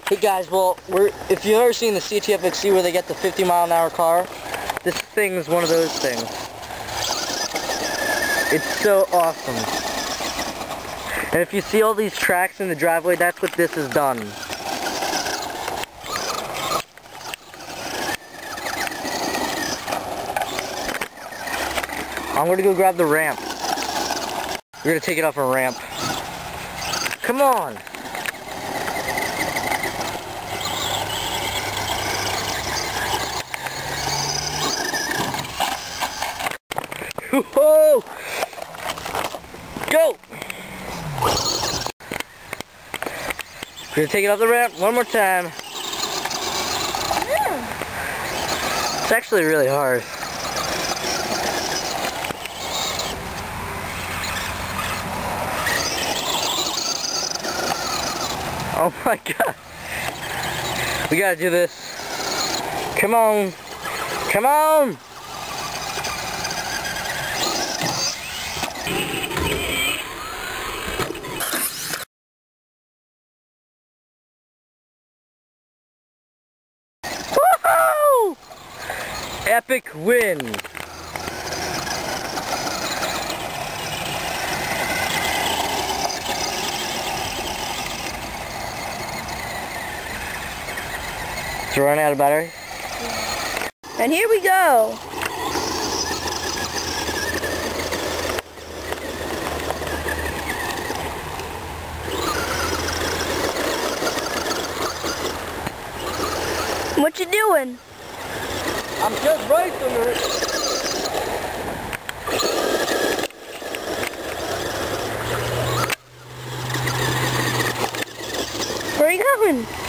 Hey guys, well, if you've ever seen the CTF-XC where they get the 50-mile-an-hour car, this thing is one of those things. It's so awesome. And if you see all these tracks in the driveway, that's what this has done. I'm gonna go grab the ramp. We're gonna take it off a ramp. Come on! Whoa! Go! We're gonna take it off the ramp one more time. It's actually really hard. Oh my god. We gotta do this. Come on. Come on! Woohoo! Epic win! It's running out of battery. And here we go. What you doing? I'm just racing it. Where are you going?